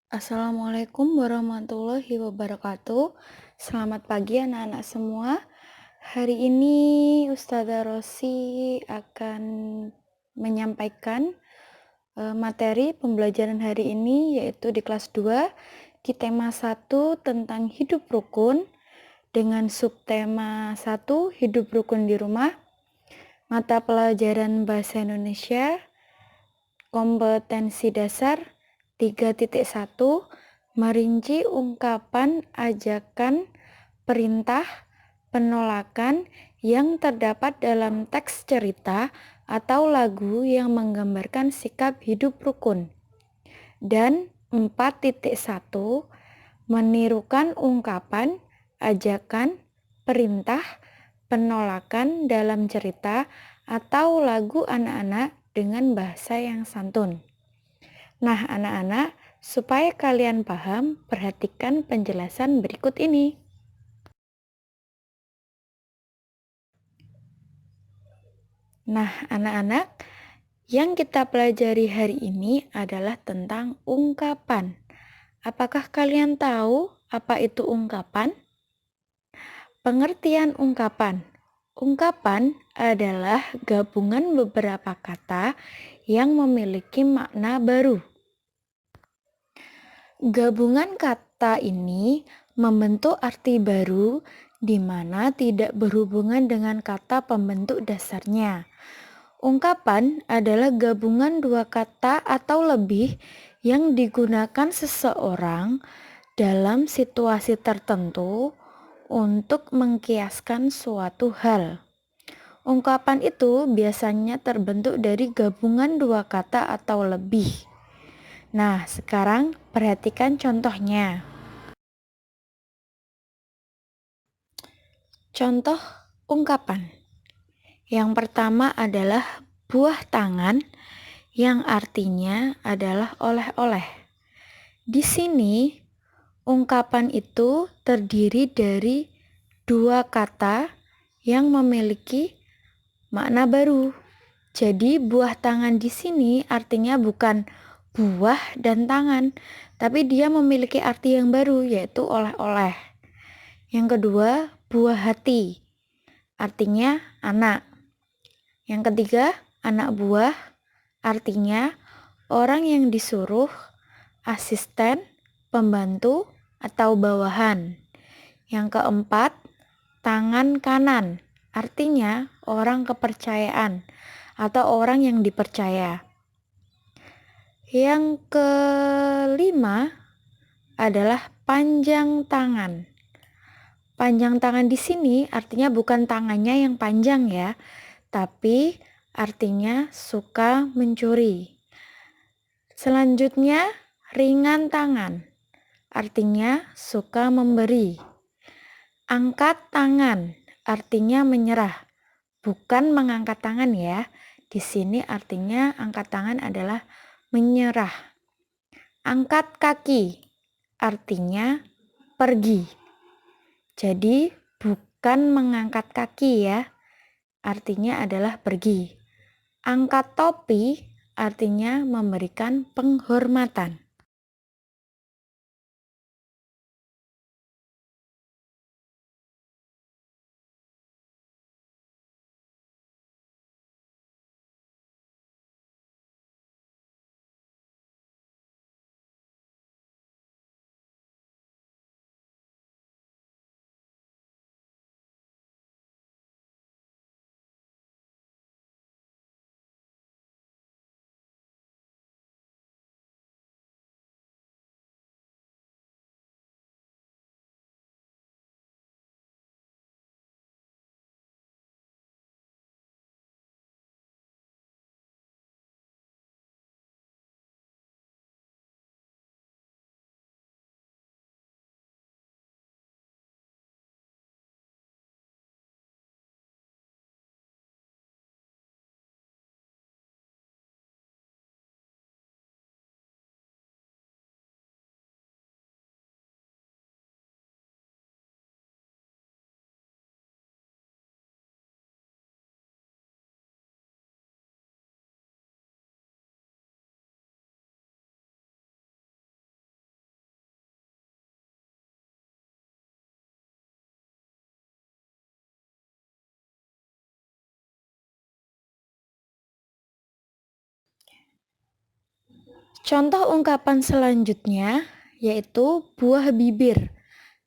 Assalamualaikum warahmatullahi wabarakatuh. Selamat pagi anak-anak semua. Hari ini Ustazah Rosi akan menyampaikan materi pembelajaran hari ini yaitu di kelas 2 di tema 1 tentang hidup rukun dengan subtema 1 hidup rukun di rumah, mata pelajaran bahasa Indonesia, kompetensi dasar 3.1 merinci ungkapan, ajakan, perintah, penolakan yang terdapat dalam teks cerita atau lagu yang menggambarkan sikap hidup rukun. Dan 4.1 menirukan ungkapan, ajakan, perintah, penolakan dalam cerita atau lagu anak-anak dengan bahasa yang santun. Nah, anak-anak, supaya kalian paham, perhatikan penjelasan berikut ini. Nah, anak-anak, yang kita pelajari hari ini adalah tentang ungkapan. Apakah kalian tahu apa itu ungkapan? Pengertian ungkapan. Ungkapan adalah gabungan beberapa kata yang memiliki makna baru. Gabungan kata ini membentuk arti baru di mana tidak berhubungan dengan kata pembentuk dasarnya. Ungkapan adalah gabungan dua kata atau lebih yang digunakan seseorang dalam situasi tertentu untuk mengkiaskan suatu hal. Ungkapan itu biasanya terbentuk dari gabungan dua kata atau lebih. Nah, sekarang perhatikan contohnya. Contoh ungkapan. Yang pertama adalah buah tangan, yang artinya adalah oleh-oleh. Di sini, ungkapan itu terdiri dari dua kata yang memiliki makna baru. Jadi, buah tangan di sini artinya bukan buah dan tangan, tapi dia memiliki arti yang baru, yaitu oleh-oleh. Yang kedua, buah hati, artinya anak. Yang ketiga, anak buah, artinya orang yang disuruh, asisten, pembantu, atau bawahan. Yang keempat, tangan kanan, artinya orang kepercayaan atau orang yang dipercaya. Yang kelima adalah panjang tangan. Panjang tangan di sini artinya bukan tangannya yang panjang ya, tapi artinya suka mencuri. Selanjutnya, ringan tangan, artinya suka memberi. Angkat tangan, artinya menyerah, bukan mengangkat tangan ya. Di sini artinya angkat tangan adalah menyerah. Angkat kaki, artinya pergi. Jadi bukan mengangkat kaki ya, artinya adalah pergi. Angkat topi artinya memberikan penghormatan. Contoh ungkapan selanjutnya yaitu buah bibir,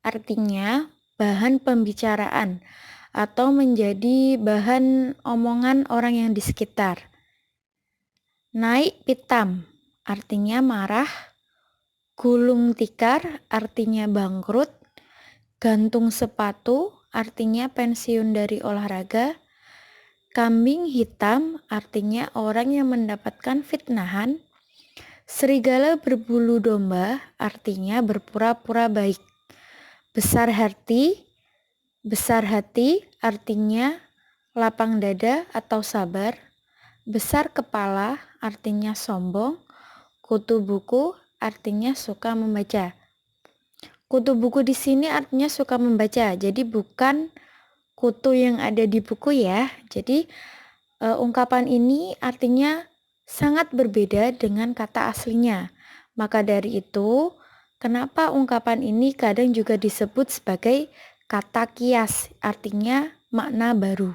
artinya bahan pembicaraan atau menjadi bahan omongan orang yang di sekitar. Naik pitam, artinya marah. Gulung tikar, artinya bangkrut. Gantung sepatu, artinya pensiun dari olahraga. Kambing hitam, artinya orang yang mendapatkan fitnahan. Serigala berbulu domba, artinya berpura-pura baik. Besar hati, artinya lapang dada atau sabar. Besar kepala, artinya sombong. Kutu buku, artinya suka membaca. Kutu buku di sini artinya suka membaca, jadi bukan kutu yang ada di buku ya. Jadi ungkapan ini artinya sangat berbeda dengan kata aslinya. Maka dari itu, kenapa ungkapan ini kadang juga disebut sebagai kata kias, artinya makna baru.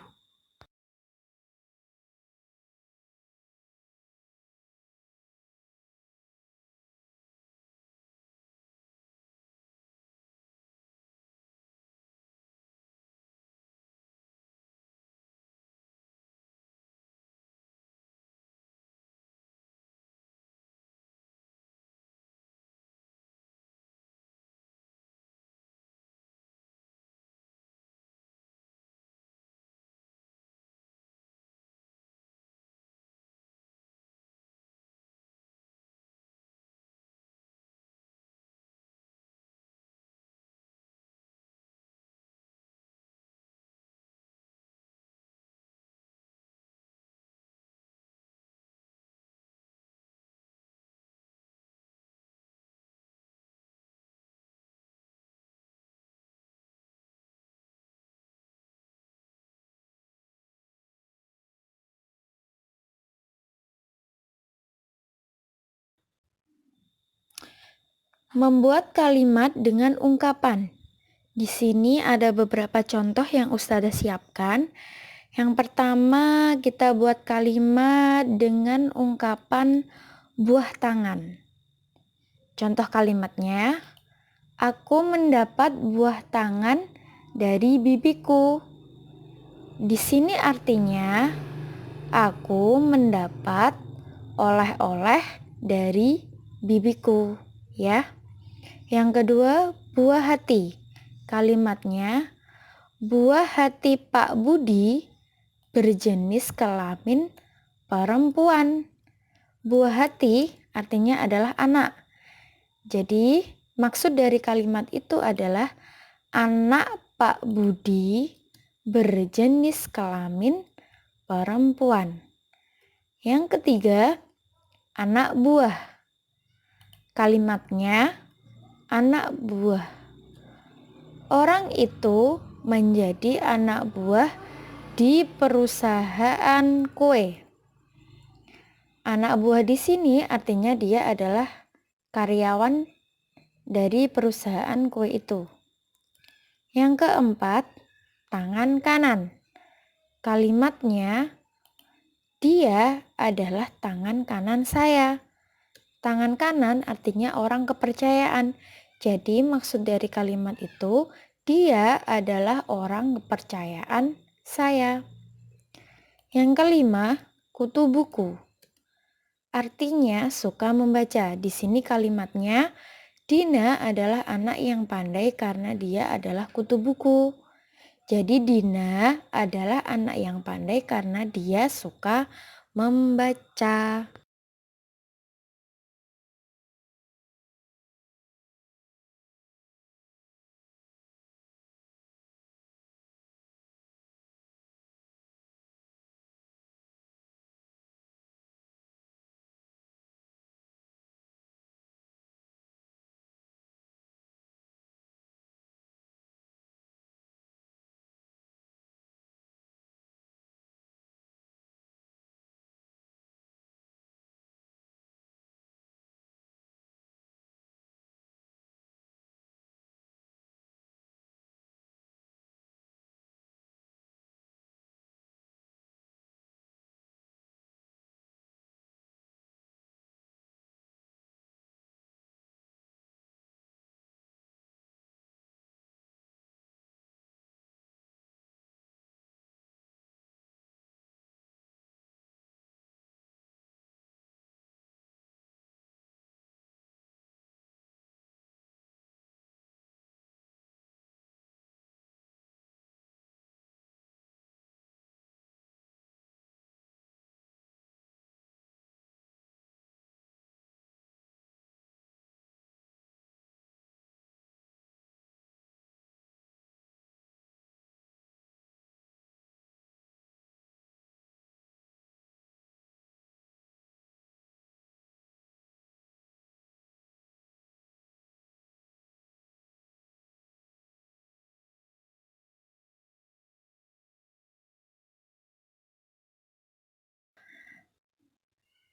Membuat kalimat dengan ungkapan. Di sini ada beberapa contoh yang Ustazah siapkan. Yang pertama, kita buat kalimat dengan ungkapan buah tangan. Contoh kalimatnya, aku mendapat buah tangan dari bibiku. Di sini artinya, aku mendapat oleh-oleh dari bibiku, ya. Yang kedua, buah hati. Kalimatnya, buah hati Pak Budi berjenis kelamin perempuan. Buah hati artinya adalah anak. Jadi, maksud dari kalimat itu adalah anak Pak Budi berjenis kelamin perempuan. Yang ketiga, anak buah. Kalimatnya, anak buah. Orang itu menjadi anak buah di perusahaan kue. Anak buah di sini artinya dia adalah karyawan dari perusahaan kue itu. Yang keempat, tangan kanan. Kalimatnya, dia adalah tangan kanan saya. Tangan kanan artinya orang kepercayaan. Jadi maksud dari kalimat itu, dia adalah orang kepercayaan saya. Yang kelima, kutu buku. Artinya suka membaca. Di sini kalimatnya, Dina adalah anak yang pandai karena dia adalah kutu buku. Jadi Dina adalah anak yang pandai karena dia suka membaca.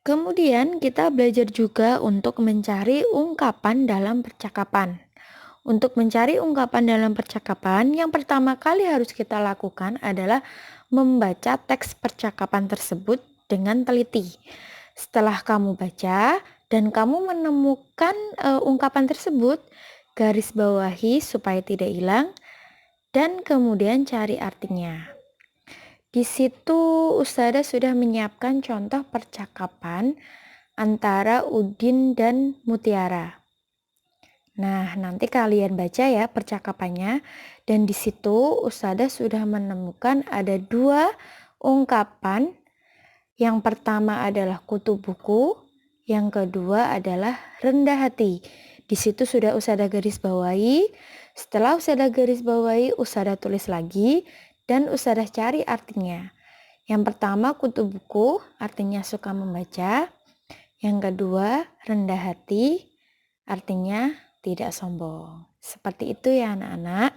Kemudian kita belajar juga untuk mencari ungkapan dalam percakapan. Untuk mencari ungkapan dalam percakapan, yang pertama kali harus kita lakukan adalah membaca teks percakapan tersebut dengan teliti. Setelah kamu baca dan kamu menemukan ungkapan tersebut, garis bawahi supaya tidak hilang dan kemudian cari artinya. Di situ Ustazah sudah menyiapkan contoh percakapan antara Udin dan Mutiara. Nah, nanti kalian baca ya percakapannya. Dan di situ Ustazah sudah menemukan ada 2 ungkapan. Yang pertama adalah kutu buku, yang kedua adalah rendah hati. Di situ sudah Ustazah garis bawahi. Setelah Ustazah garis bawahi, Ustazah tulis lagi dan Ustazah cari artinya. Yang pertama kutu buku, artinya suka membaca. Yang kedua rendah hati, artinya tidak sombong. Seperti itu ya anak-anak.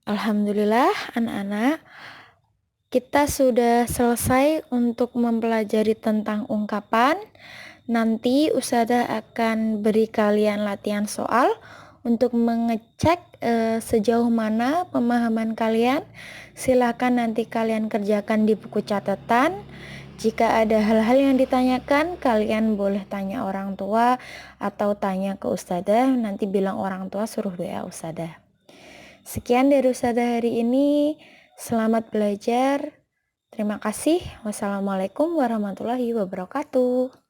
Alhamdulillah anak-anak, kita sudah selesai untuk mempelajari tentang ungkapan. Nanti Ustazah akan beri kalian latihan soal untuk mengecek sejauh mana pemahaman kalian. Silakan nanti kalian kerjakan di buku catatan. Jika ada hal-hal yang ditanyakan, kalian boleh tanya orang tua atau tanya ke Ustazah. Nanti bilang orang tua suruh WA Ustazah. Sekian dari Ustazah hari ini. Selamat belajar. Terima kasih. Wassalamualaikum warahmatullahi wabarakatuh.